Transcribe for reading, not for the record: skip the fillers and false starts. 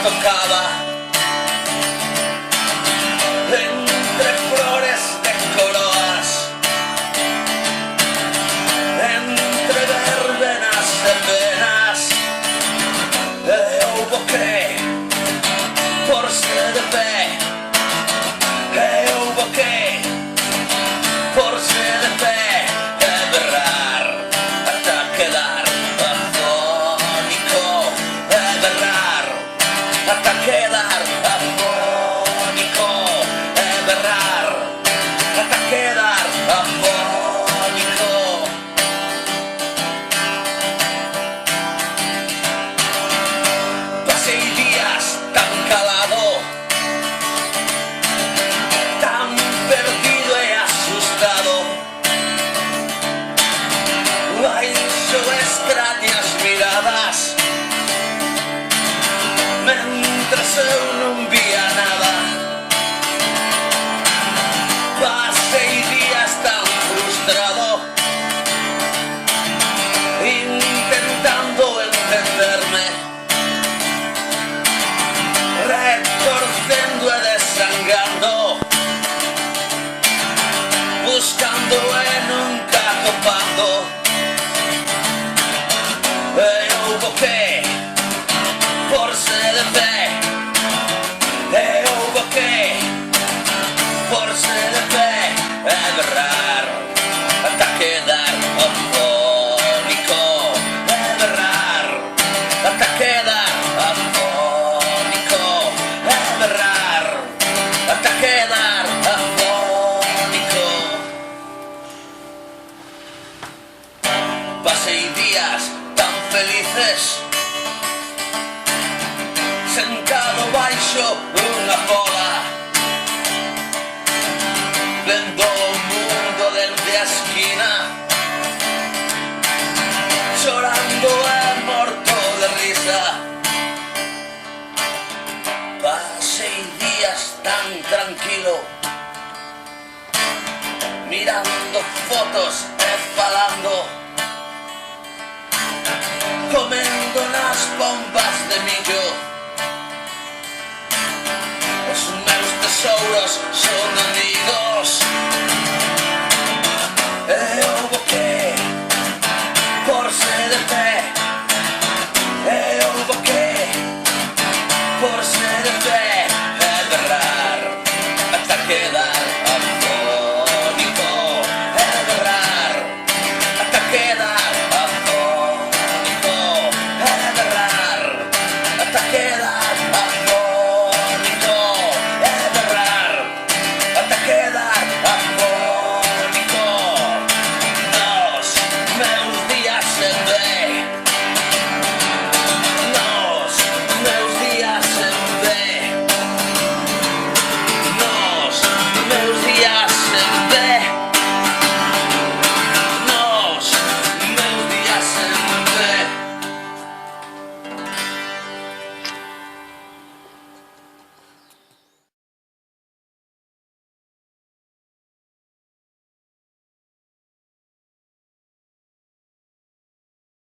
tocaba entre flores de colores, entre verbenas de penas. Eu boquei por ser de pé, eu boquei por ser de pé, berrar hasta quedar afónico, berrar hasta quedar afónico, berrar hasta quedar afónico. Pasé días tan calado, tan perdido y asustado, baixo extrañas miradas, mentres eu non vía nada. Pasei días tan frustrado, intentando entenderme, retorcendo e desangrando, buscando e nunca topando. Eu boquei por ser de pé, eu boquei por ser de pé, berrar hasta quedar afónico, berrar hasta quedar afónico, berrar hasta quedar afónico. Pasei días tan felices, sentado baixo unha pola, vendo o mundo dende a esquina, chorando e morto de risa. Pasei días tan tranquilo, mirando fotos e falando, comendo